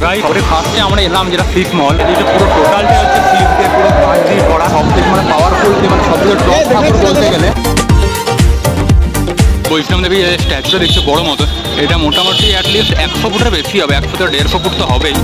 Guys পরে ফার্স্টে আমরা এলাম যেটা ফিশ মল, এটা পুরো টোটালটা হচ্ছে ফিশ দিয়ে পুরো কাঁচ দিয়ে করা, সবথেকে মানে পাওয়ারফুল মানে সবথেকে টপ ঠাকুর বলতে গেলে। বৈষ্ণব দেবী স্ট্যাচুটা দেখছে বড় মতো, এটা মোটামুটি অ্যাটলিস্ট 100 ফুটের বেশি হবে, 100 থেকে 150 ফুট তো হবেই।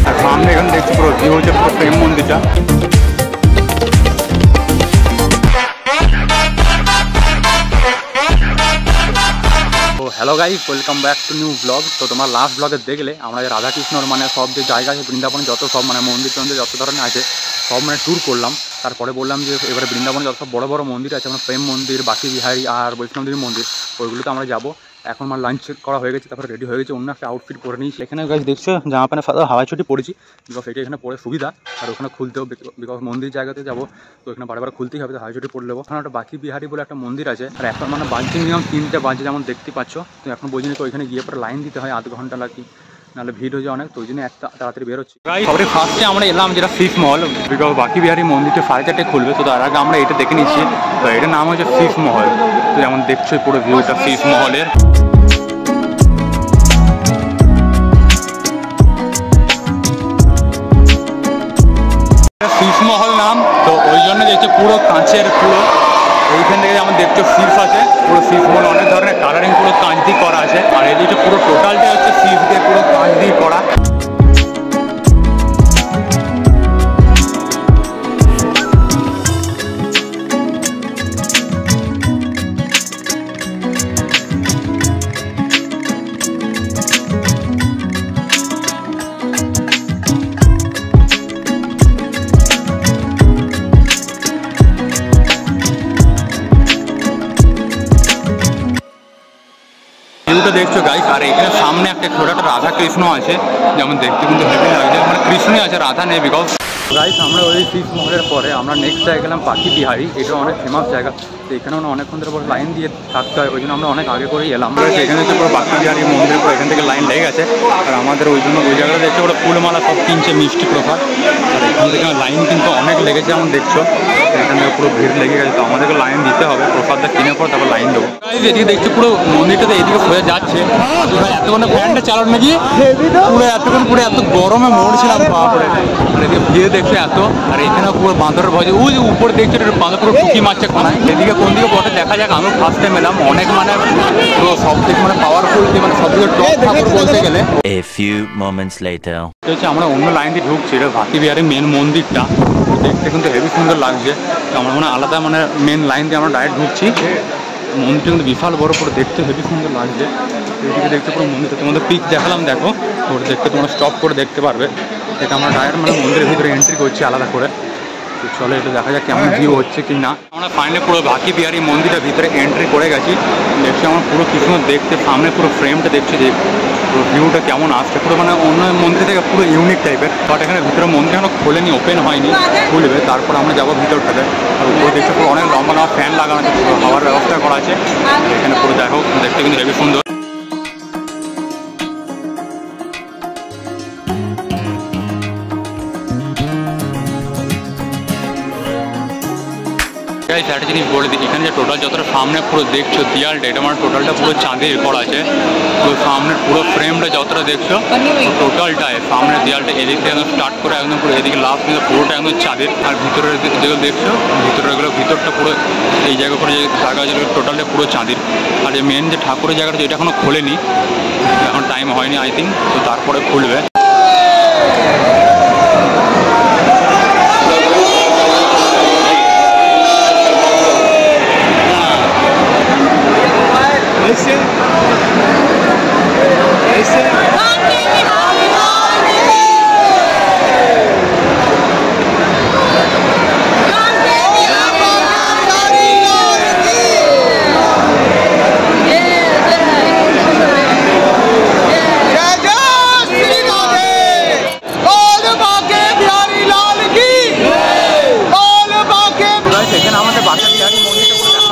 আর সামনে এখানে দেখছি পুরো ভিউ হচ্ছে পুরো প্রেম মন্দিরটা। Hello guys, welcome back to new blog. তো তোমার লাস্ট ব্লগে দেখলে আমরা রাধাকৃষ্ণর মানে সব যে জায়গা আছে বৃন্দাবনে, যত সব মানে মন্দির টন্দির যত ধরনের আছে সব মানে ট্যুর করলাম। তারপরে বললাম যে এবারে বৃন্দাবনে যত সব বড় বড় মন্দির আছে, আমরা প্রেম মন্দির, বাকি বিহারী আর বৈষ্ণবদেবী মন্দির, ওইগুলোতে আমরা যাবো। এখন আমার লাঞ্চ করা হয়ে গেছে, তারপরে রেডি হয়ে গেছে, অন্য একটা আউটফিট পরে নিয়েছি। এখানে গাছ দেখছো জামা প্যান্ট হাওয়াই ছুটি পড়েছি, বিকজ এটা এখানে পরে সুবিধা, আর ওখানে খুলতেও বিকজ মন্দির জায়গাতে যাবো, তো এখানে বারবার খুলতেই হবে, তো হাওয়াই ছুটি পড়ে নেবো। ওখানে একটা বাকি বিহারী বলে একটা মন্দির আছে, আর এখন মানে বাজছে মিনিমাম 3টে বাজে, যেমন দেখতে পাচ্ছ। তো এখন বুঝিনি তো ওইখানে গিয়ে পরে লাইন দিতে হয় আধ ঘন্টা লাগি, নাহলে ভিড় হয়ে যায় অনেক, তো ওই জন্য একটা তাড়াতাড়ি বেরোচ্ছি। সবাই ফার্স্টে আমরা এলাম যেটা ফিশ মল, বিকজ বাকি বিহারী মন্দিরটা 4:30 খুলবে, তো তার আগে আমরা এটা দেখে নিচ্ছি। তো এটার নাম হচ্ছে ফিশ মহল। তো যেমন দেখছো পুরো ভিউটা ফিশ মহলের। ফিশ মহল নাম, তো ওই জন্য দেখছো পুরো কাঁচের, পুরো এইখান থেকে যেমন দেখছো ফিশ আছে, পুরো ফিশ মহল অনেক ধরনের কালারিং পুরো কাঁচ দিয়ে করা আছে, আর এদিকে পুরো টোটালটা হচ্ছে ফিশ দিয়ে পুরো কাঁচ দিয়ে করা। ভিউটা দেখছো গাইস, আর এখানে সামনে একটা ছোট একটা রাধা কৃষ্ণ আছে, যেমন দেখতে কিন্তু হেভি লাগছে, মানে কৃষ্ণই আছে, রাধা নেই। বিকজ গাইস আমরা ওই ফিশ মহলের পরে আমরা নেক্সট জায়গায় গেলাম বাকি বিহারী, এটা অনেক ফেমাস জায়গা, তো এখানে অনেকক্ষণ ধরে পর লাইন দিয়ে থাকতে হয়, ওই জন্য আমরা অনেক আগে করেই এলাম। এখানে হচ্ছে পুরো বাকি বিহারী মন্দিরের পর এখান থেকে লাইন লেগে গেছে, আর আমাদের ওই জন্য ওই জায়গাটা দেখছে পুরো ফুলমালা সব কিনছে, মিষ্টি প্রসাদ, আর এখান থেকে লাইন কিন্তু অনেক লেগেছে, যেমন দেখছো এখানে পুরো ভিড় লেগে গেছে, তো আমাদেরকে লাইন দিতে হবে, প্রসাদটা কিনে পর তারপর লাইন দেবো। এদিকে দেখছো পুরো মন্দিরটাতে এদিকে হয়ে যাচ্ছে, এতক্ষণ ফ্যানটা চালানো নাকি পুরো এতক্ষণ পুরো এত গরমে মরছিলাম বাপরে। আর এদিকে ভিড় দেখছো এত, আর এখানে পুরো বাঁদরের ভয়, ওই যে উপরে দেখছো বাঁদর পুরো টুকি মারছে কোনায়, এদিকে কোন দিকে বটে দেখা যাক। আমি ফার্স্ট টাইম এলাম, অনেক মানে পুরো সব থেকে মানে পাওয়ারফুল মানে সব থেকে টপ ঠাকুর বলতে গেলে। A few moments later হচ্ছে আমরা অন্য লাইন দিয়ে ঢুকছি, এটা বাকি বিহারের মেন মন্দিরটা, দেখতে কিন্তু হেভি সুন্দর লাগছে। তো আমরা মানে আলাদা মানে মেন লাইন দিয়ে আমরা ডাইরেক্ট ঢুকছি, মন্দিরটা কিন্তু বিশাল বড়, পুরো দেখতে হেভি সুন্দর লাগছে। এদিকে দেখতে পুরো মন্দিরটা তোমাদের পিক দেখালাম, দেখো ওটা দেখতে তোমরা স্টপ করে দেখতে পারবে। এটা আমরা ডাইরেক্ট মানে মন্দিরের ভিতরে এন্ট্রি করছি আলাদা করে, তো চলো এটা দেখা যাক কেমন ভিউ হচ্ছে কি না। আমরা ফাইনালি পুরো বাকি বিহারী মন্দিরের ভিতরে এন্ট্রি করে গেছি, দেখছি আমরা পুরো কি সুন্দর দেখতে, সামনে পুরো ফ্রেমটা দেখছি যে পুরো ভিউটা কেমন আসছে, পুরো মানে অন্য মন্দির থেকে পুরো ইউনিক টাইপের। বাট এখানে ভিতরে মন্দির এখনো খোলেনি, ওপেন হয়নি, খুলবে তারপর আমরা যাবো ভিতরটাতে। আর উপরে দেখছি পুরো অনেক লম্বা লম্বা ফ্যান লাগানো আছে, পুরো হাওয়ার ব্যবস্থা করা আছে এখানে, পুরো দেখো দেখতে কিন্তু হেভি সুন্দর। একটা জিনিস বলে দিই, এখানে যে টোটাল যতটা সামনে পুরো দেখছো দেয়ালটা, এটা মানে টোটালটা পুরো চাঁদের করা আছে, পুরো সামনের পুরো ফ্রেমটা যতটা দেখছো টোটালটায় সামনে দেয়ালটা এদিক থেকে একদম স্টার্ট করে একদম পুরো এদিকে লাস্ট কিন্তু পুরোটা একদম চাঁদের। আর ভিতরের যেগুলো দেখছো ভিতরটা পুরো এই জায়গা করে যে জায়গা আছে টোটালটা পুরো চাঁদের। আর যে মেন যে ঠাকুরের জায়গাটা এটা এখনো খোলেনি, এখন টাইম হয়নি আই থিঙ্ক, তো তারপরে খুলবে।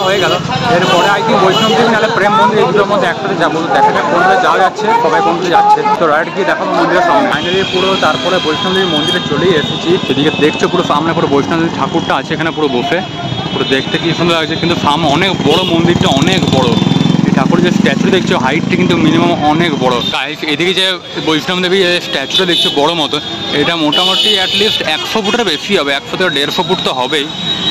হয়ে গেল, এরপরে আই থিঙ্ক বৈষ্ণব দেবী নাহলে প্রেম মন্দির, এগুলোর মধ্যে একটাতে যাবো, দেখা যাক কোনটা যাওয়া যাচ্ছে, সবাই কোনটা যাচ্ছে। তো রাইট গিয়ে দেখাবো মন্দিরের সামনে ফাইনালি পুরো, তারপরে বৈষ্ণব দেবী মন্দিরে চলেই এসেছি। সেদিকে দেখছো পুরো সামনে পুরো বৈষ্ণব দেবী ঠাকুরটা আছে এখানে পুরো বসে, পুরো দেখতে কি সুন্দর লাগছে। কিন্তু সামনে অনেক বড় মন্দিরটা, অনেক বড়, ঠাকুর যে স্ট্যাচু দেখছো হাইটটা কিন্তু মিনিমাম অনেক বড়। গাইস এদিকে যে বৈষ্ণব দেবী যে স্ট্যাচুটা দেখছো বড় মতো, এটা মোটামুটি অ্যাটলিস্ট 100 ফুটের বেশি হবে, 100 থেকে 150 ফুট তো হবেই,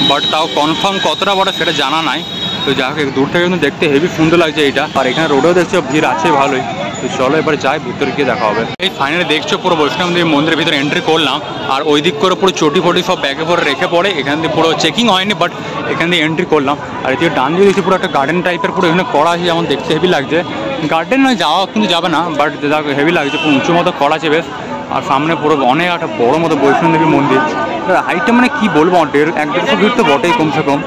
বাট তাও কনফার্ম কতটা বড় সেটা জানা নাই। তো যাই হোক দূর থেকে কিন্তু দেখতে হেভি সুন্দর লাগছে এইটা। আর এখানে রোডেও দেখছো ভিড় আছে ভালোই। তো চলো এবার যাই ভিতরে গিয়ে দেখা হবে। এই ফাইনালি দেখছো পুরো বৈষ্ণব দেবী মন্দিরের ভিতরে এন্ট্রি করলাম, আর ওই দিক করে পুরো চটি ফটি সব ব্যাগে পরে রেখে পড়ে, এখান দিয়ে পুরো চেকিং হয়নি, বাট এখান দিয়ে এন্ট্রি করলাম। আর এদিকে ডান দিয়ে দেখছি পুরো একটা গার্ডেন টাইপের পুরো এখানে করা আছে, যেমন দেখতে হেভি লাগছে। গার্ডেন নয়, যাওয়া কিন্তু যাবে না, বাট হেভি লাগছে, পুরো উঁচু মতো করা আছে বেশ। আর সামনে পুরো অনেক একটা বড় মতো বৈষ্ণব দেবী মন্দির, হাইটটা মানে কি বলবো 150 ফিট তো বটেই কমসে কম।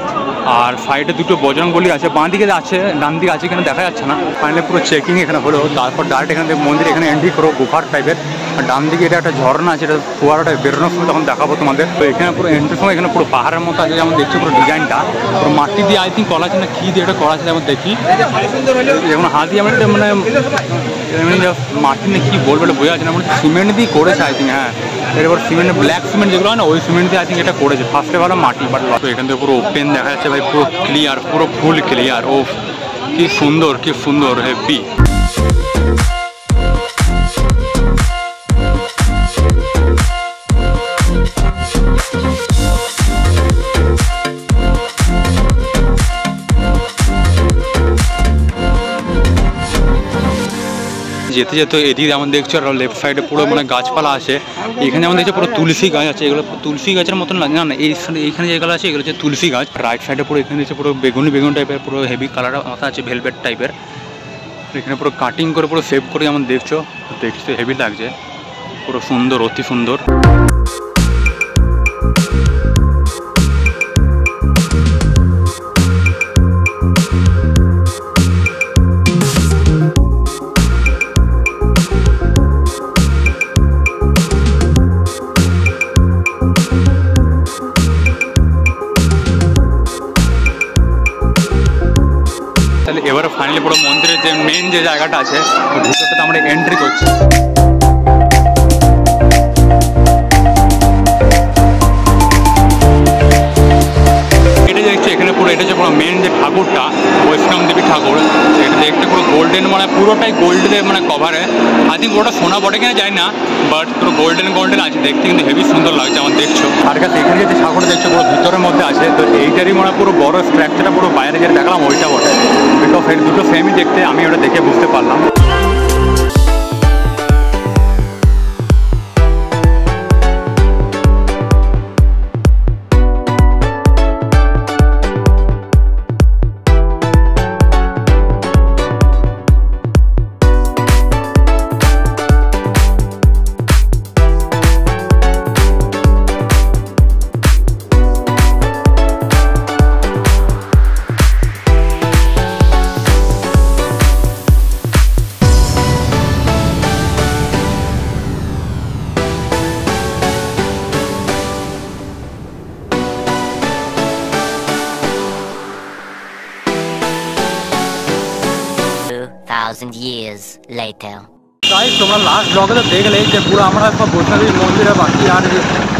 আর সাইডে দুটো বজরংবলী আছে, বাঁ দিকে আছে ডান দিকে আছে এখানে দেখা যাচ্ছে না। ফাইনালি পুরো চেকিং এখানে হলো, তারপর ডাইরেক্ট এখান থেকে মন্দির এখানে এন্ট্রি করো গুফার টাইপের। আর ডান দিকে এটা একটা ঝর্ণা আছে, এটা ফোয়ারাটা বেরোনোর সময় তখন দেখাবো তোমাদের। তো এখানে পুরো এন্ট্রির সময় এখানে পুরো পাহাড়ের মতো আছে, যেমন দেখছি পুরো ডিজাইনটা পুরো মাটি দিয়ে আই থিঙ্ক করা আছে না কি দিয়ে এটা করা আছে, যেমন দেখি যেমন হাত দিয়ে আমার মানে মাটি না কি বলবো এটা বোঝা যাচ্ছে না, মানে সিমেন্ট দিয়ে করেছে আই থিঙ্ক। হ্যাঁ এরপর সিমেন্ট ব্ল্যাক সিমেন্ট যেগুলো হয় না ওই সিমেন্ট দিয়ে আই থিঙ্ক এটা করেছে। ফার্স্টে ভালো মাটি, বাট এখান থেকে পুরো ওপেন দেখা যাচ্ছে ভাই, পুরো ক্লিয়ার, পুরো ফুল ক্লিয়ার। ও কি সুন্দর, কি সুন্দর, হেভি। যেতে যেতে এদিকে যেমন দেখছো আর লেফট সাইডে পুরো মানে গাছপালা আছে। এখানে যেমন দেখছো পুরো তুলসী গাছ আছে, এগুলো তুলসী গাছের মতন লাগে না, এইখানে যেগুলো আছে এগুলো হচ্ছে তুলসী গাছ। রাইট সাইডে পুরো এখানে দেখছো পুরো বেগুনি টাইপের পুরো হেভি কালার আছে, ভেলভেট টাইপের। এখানে পুরো কাটিং করে পুরো সেভ করে যেমন দেখছো, দেখতে হেভি লাগছে, পুরো সুন্দর, অতি সুন্দর। এবারে ফাইনালি পুরো মন্দিরের যে মেন যে জায়গাটা আছে ভিতরটাতে আমরা এন্ট্রি করছি। এটা দেখছি এখানে পুরো এটা যে পুরো মেন যে ঠাকুরটা বৈষ্ণব দেবী ঠাকুর, এটা দেখতে পুরো গোল্ডেন, মানে পুরোটাই গোল্ডের মানে কভারে। আই থিঙ্ক পুরোটা সোনা বটে কিনা যায় না, বাট পুরো গোল্ডেন আছে, দেখতে কিন্তু হেভি সুন্দর লাগছে আমার দেখছো। আর কাছে এখানে যে ঠাকুর দেখছো পুরো ভিতরের মধ্যে আছে, তো এইটারই মানে পুরো বড় স্ট্রাকচারটা পুরো বাইরে যেটা দেখলাম ওইটা বটে, বিকজ এর দুটো সেমই দেখতে, আমি ওটা দেখে বুঝতে পারলাম। 2,000 years later. গাইস তোমরা লাস্ট ব্লগে তো দেখলে যে পুরো আমরা সব বৈষ্ণবী মন্দিরে বাকি আর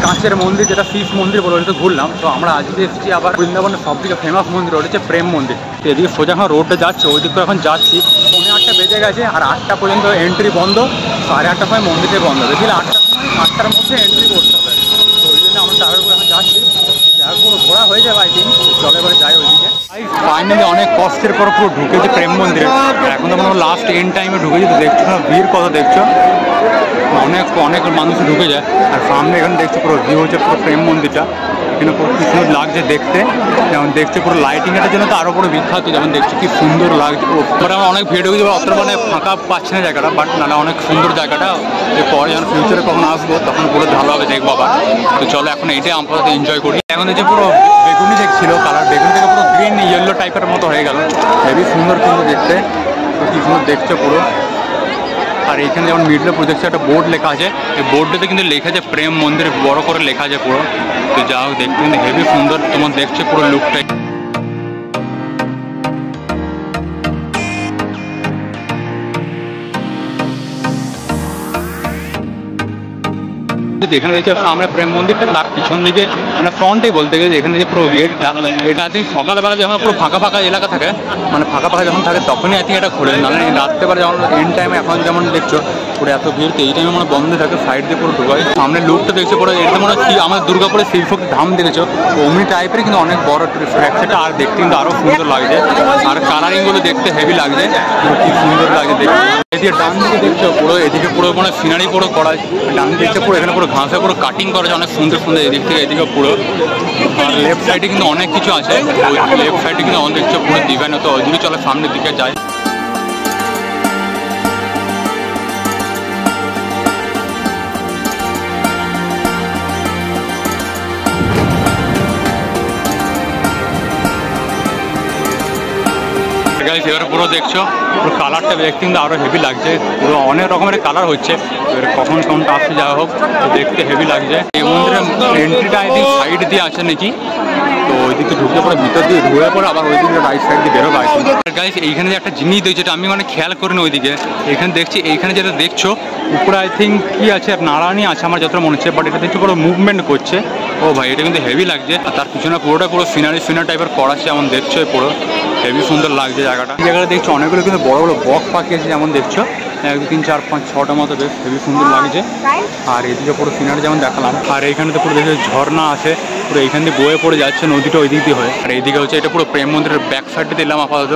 কাঁচের মন্দির যেটা শিব মন্দির বলে ওটা ঘুরলাম। তো আমরা আজকে এসেছি আবার বৃন্দাবনের সব থেকে ফেমাস মন্দির ওটা হচ্ছে প্রেম মন্দির। তো এদিকে সোজা এখন রোডটা যাচ্ছে, ওই দিকে এখন যাচ্ছি। 8:30 বেজে গেছে আর 8টা পর্যন্ত এন্ট্রি বন্ধ, 8:30 সময় মন্দিরটা বন্ধ। দেখলে 8টার মধ্যে এন্ট্রি করতে হবে, তো ওই জন্য আমরা তার উপরে এখন যাচ্ছি। যার পুরো ঘোরা হয়ে যাবে আই থিঙ্ক, চলে এবারে যাই ওইদিকে। ফাইনালি অনেক কষ্টের পর পুরো ঢুকেছে প্রেম মন্দিরে। এখন তো আমরা লাস্ট এন্ড টাইমে ঢুকেছি, তো দেখছো না ভিড় কত দেখছো, অনেক মানুষ ঢুকে যায়। আর সামনে এখানে দেখছো পুরো ভিউ হচ্ছে পুরো প্রেম মন্দিরটা, এখানে পুরো কি সুন্দর লাগছে দেখতে। যেমন দেখছো পুরো লাইটিং এটার জন্য তো আরও পুরো বিখ্যাত, যেমন দেখছো কি সুন্দর লাগছে। ওপরে আমরা অনেক ভিড় ঢুকে যাবো, অত মানে ফাঁকা পাচ্ছি না জায়গাটা, বাট নাহলে অনেক সুন্দর জায়গাটা। এরপরে যখন ফিউচারে কখন আসবো তখন পুরো ভালোভাবে দেখবো আবার। তো চলো এখন এইটাই আপাতত এনজয় করি। এখন হচ্ছে পুরো বেগুনি দেখছিল কালার, বেগুনি থেকে পুরো গ্রিন ইয়েলো টাইপের মতো হয়ে গেল, হেভি সুন্দর কিন্তু দেখতে। তো কি সুন্দর দেখছো পুরো। আর এইখানে যেমন মিডলে পুরো দেখছো একটা বোর্ড লেখা আছে, এই বোর্ডটাতে কিন্তু লেখা আছে প্রেম মন্দির, বড় করে লেখা আছে পুরো। তো যাও দেখতে কিন্তু হেভি সুন্দর, তোমার দেখছো পুরো লুকটাই। যেখানে দেখছি আমরা প্রেম মন্দিরটা তার পিছন দিকে মানে ফ্রন্টে বলতে গেলে এখানে যে পুরো গেট এটা আই থিঙ্ক সকালবেলা যখন পুরো ফাঁকা ফাঁকা এলাকা থাকে মানে ফাঁকা ফাঁকা যখন থাকে তখনই আই থিঙ্ক এটা খোলে, নাহলে রাত্রেবেলা যখন এন্ড টাইমে এখন যেমন দেখছো পুরো এত ভিড় এই টাইমে মানে বন্ধ থাকে, সাইড দিয়ে পুরো ঢুকায়। সামনে লুকটা দেখছো পুরো এটা মনে হচ্ছে আমাদের দুর্গাপুরের শিবশক্তি ধাম দেখেছো অমনি টাইপের, কিন্তু অনেক বড় ট্র্যাকটা আর দেখতে কিন্তু আরও সুন্দর লাগছে, আর কালারিংগুলো দেখতে হেভি লাগছে, কি সুন্দর লাগে দেখতে। এদিকে ডান দিকে দেখছো পুরো এদিকে পুরো মানে সিনারি পুরো করা, ডান দিকে পুরো এখানে পুরো ঘাসে পুরো কাটিং করা আছে অনেক সুন্দর সুন্দর এদিক থেকে এদিকে পুরো। আর লেফট সাইডে কিন্তু অনেক কিছু আছে, ওই লেফট সাইডে কিন্তু অনেক দেখছো পুরো ডিজাইন হতো, ওইদিকে চলে সামনের দিকে যায়। এবার পুরো দেখছো পুরো কালারটা দেখতে কিন্তু আরও হেভি লাগছে, পুরো অনেক রকমের কালার হচ্ছে, এবার কখন কোনটা আসছে যা হোক দেখতে হেভি লাগছে। এই মন্দিরের এন্ট্রিটা আই থিঙ্ক সাইড দিয়ে আছে নাকি, তো ওই দিকে ঢুকে পরে ভিতর দিয়ে ঢুকে পরে আবার ওই দিকে রাইট সাইড দিয়ে বেরোবে। গাইস এইখানে যে একটা জিনিস দেখছি যেটা আমি মানে খেয়াল করিনি ওইদিকে, এখানে দেখছি এইখানে যেটা দেখছো উপরে আই থিঙ্ক কি আছে নারায়ণী আছে আমার যতটা মনে হচ্ছে, বাট এটা দেখছি পুরো মুভমেন্ট করছে। ও ভাই এটা কিন্তু হেভি লাগছে, আর তার পিছনে পুরোটা পুরো সিনারি টাইপের করা আছে যেমন দেখছো পুরো হেভি সুন্দর লাগছে জায়গাটা। এই জায়গাটা দেখছো অনেকগুলো কিন্তু বড় বড় বক্স পাখি আছে যেমন দেখছো 1 2 3 4 5 6টা মতো, বেশ হেভি সুন্দর লাগছে। আর এদিকে পুরো সিনারি যেমন দেখালাম, আর এইখানে তো পুরো দেখছো ঝর্ণা আছে পুরো এইখান দিয়ে বয়ে পড়ে যাচ্ছে নদীটা ওই দিক দিয়ে হয়। আর এইদিকে হচ্ছে এটা পুরো প্রেম মন্দিরের ব্যাক সাইডে দিলাম আপাতত,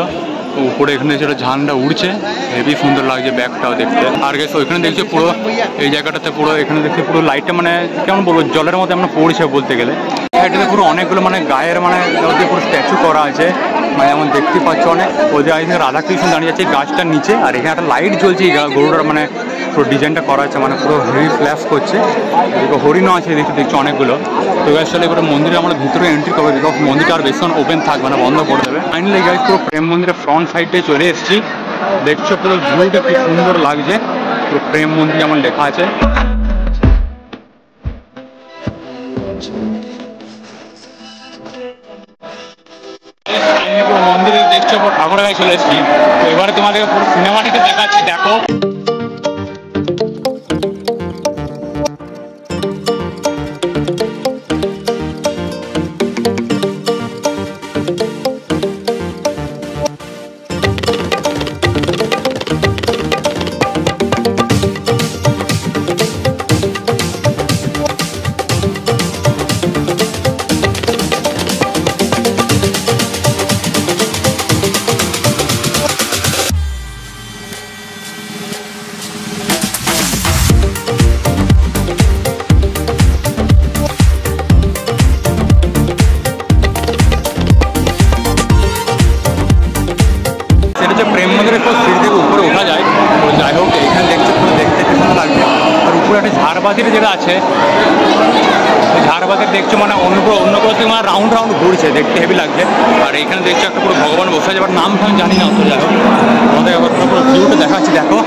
উপরে এখানে যেটা ঝান্ডা উড়ছে হেভি সুন্দর লাগছে ব্যাগটাও দেখতে। আর গেছে ওইখানে দেখছি পুরো এই জায়গাটাতে পুরো এখানে দেখছি পুরো লাইটটা মানে কেমন বলবো জলের মধ্যে আমরা পড়ছে বলতে গেলে। সাইডে পুরো অনেকগুলো মানে গায়ের মানে পুরো স্ট্যাচু করা আছে, মানে যেমন দেখতে পাচ্ছ অনেক ওদের এখানে রাধাকৃষ্ণ দাঁড়িয়ে আছে গাছটার নিচে, আর এখানে একটা লাইট জ্বলছে গরুটার মানে পুরো ডিজাইনটা করা আছে মানে পুরো হেভি ফ্ল্যাশ করছে। এদিকে হরিণও আছে এদিকে দেখছো অনেকগুলো। তো গাছ চলে এবার মন্দিরে আমরা ভিতরে এন্ট্রি করবো, বিকজ মন্দিরটা আর বেশিক্ষণ ওপেন থাকবে না, বন্ধ করে দেবে। ফাইনালি গাছ পুরো প্রেম মন্দিরের ফ্রন্ট সাইডে চলে এসেছি, দেখছো পুরো ভিউটা কি সুন্দর লাগছে, পুরো প্রেম মন্দির যেমন লেখা আছে। মন্দিরে দেখছো ঠাকুরের গায়ে চলে এসেছি, তো এবারে তোমাদের পুরো সিনেমাটিতে দেখাচ্ছি দেখো। প্রেম মন্দিরের পর সিঁড়ি থেকে উপরে ওঠা যায়, তো যাই হোক এখানে দেখতে দেখতে সুন্দর লাগছে। আর উপরে একটা ঝাড়বাতির যেটা আছে ঝাড়বাতির দেখছো মানে অন্য থেকে মানে রাউন্ড ঘুরছে, দেখতে হেভি লাগছে। আর এইখানে দেখছো একটা পুরো ভগবান বসে আছে, এবার নাম আমি জানি না, তো যাই হোক আমাদের এবার পুরো ভিউটা দেখাচ্ছি দেখো।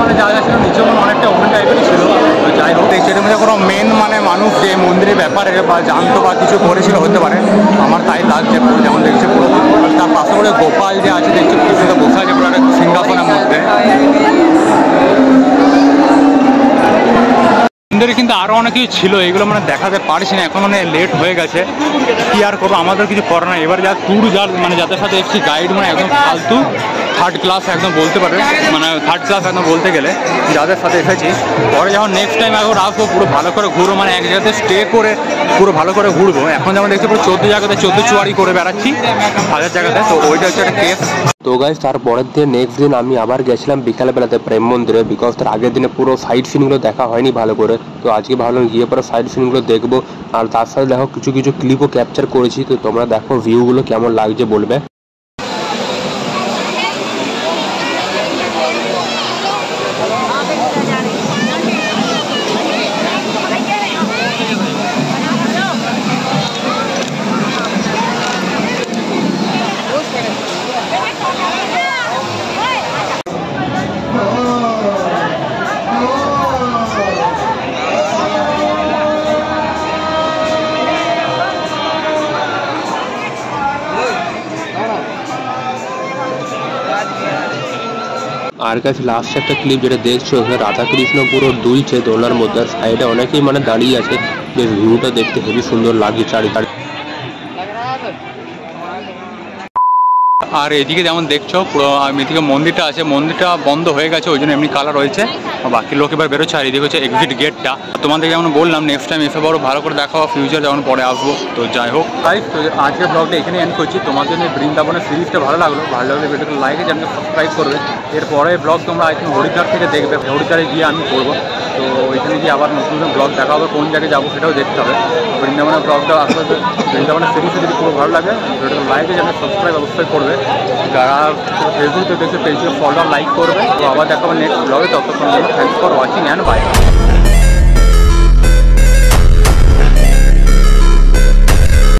মানে যা যা ছিল নিচে মানে অনেকটা অন্য টাইপেরই ছিল, তো যাই হোক সেটা মধ্যে কোনো মেন মানে মানুষ যে মন্দিরের ব্যাপারে বা জানতো বা কিছু করেছিল হতে পারে, আমার তাই লাগছে পুরো যেমন দেখছি পুরো। তার পাশে করে গোপাল যে আছে দেখছি পুরো বসে আছে পুরো একটা সিংহাসনের মধ্যে। মন্দিরে কিন্তু আরও অনেক কিছু ছিল, এগুলো মানে দেখাতে পারছি না এখন, মানে লেট হয়ে গেছে, কি আর করবো আমাদের কিছু করার নাই। এবার যা ট্যুর যার মানে যাদের সাথে এসেছি গাইড মানে একদম ফালতু থার্ড ক্লাস একদম বলতে পারে, মানে থার্ড ক্লাস একদম বলতে গেলে যাদের সাথে এসেছি। পরে যখন নেক্সট টাইম এখন আসবো পুরো ভালো করে ঘুরবো, মানে এক জায়গাতে স্টে করে পুরো ভালো করে ঘুরবো। এখন যেমন দেখছি পুরো 14 জায়গাতে 14 চুয়ারি করে বেড়াচ্ছি 1000 জায়গাতে, তো ওইটা হচ্ছে একটা কেস। তো গাইস তারপরের দিন নেক্সট দিন আমি আবার গেছিলাম বিকালবেলাতে প্রেম মন্দিরে, বিকজ তার আগের দিনে পুরো সাইড সিনগুলো দেখা হয়নি ভালো করে, তো আজকে ভাবলাম গিয়ে পরে সাইড সিনগুলো দেখবো। আর তার সাথে দেখো কিছু কিছু ক্লিপও ক্যাপচার করেছি, তো তোমরা দেখো ভিউগুলো কেমন লাগছে বলবে। আর কাছে লাস্ট একটা ক্লিপ যেটা দেখছো এখানে রাধাকৃষ্ণ পুরো দুলছে দোলনার মধ্যে, আর সাইডে অনেকেই মানে দাঁড়িয়ে আছে। বেশ ভিউটা দেখতে হেবি সুন্দর লাগে চারিদিকে। আর এদিকে যেমন দেখছো পুরো এদিকে মন্দিরটা আছে, মন্দিরটা বন্ধ হয়ে গেছে ওই জন্য এমনি কালার রয়েছে, বাকি লোক এবার বেরোচ্ছে। আর এদিকে হচ্ছে এক্সিট গেটটা। তোমাদের যেমন বললাম নেক্সট টাইম এসে বড় ভালো করে দেখা হবে, ফিউচার যেমন পরে আসবো। তো যাই হোক গাইস, তো আজকের ব্লগটা এখানে এন্ড করছি। তোমাদের জন্য বৃন্দাবনের সিরিজটা ভালো লাগলে ভিডিওটা লাইক চ্যানেলকে সাবস্ক্রাইব করবে। এরপরে ব্লগ তোমরা আই থিঙ্ক হরিদ্বার থেকে দেখবে, হরিদ্বারে গিয়ে আমি করবো। তো ওইখানে গিয়ে আবার নতুন নতুন ব্লগ দেখা হবে, কোন জায়গায় যাবো সেটাও দেখতে হবে। বৃন্দাবনের ব্লগটা আসলে বৃন্দাবনের সিরিজটা যদি পুরো ভালো লাগে ভিডিওটা লাইকে চ্যানেল সাবস্ক্রাইব অবশ্যই করবে। যারা ফেসবুকে দেখছে পেজকে ফলো লাইক করবে। তো আবার দেখা হবে নেক্সট ব্লগে, ততক্ষণ thanks for watching and by.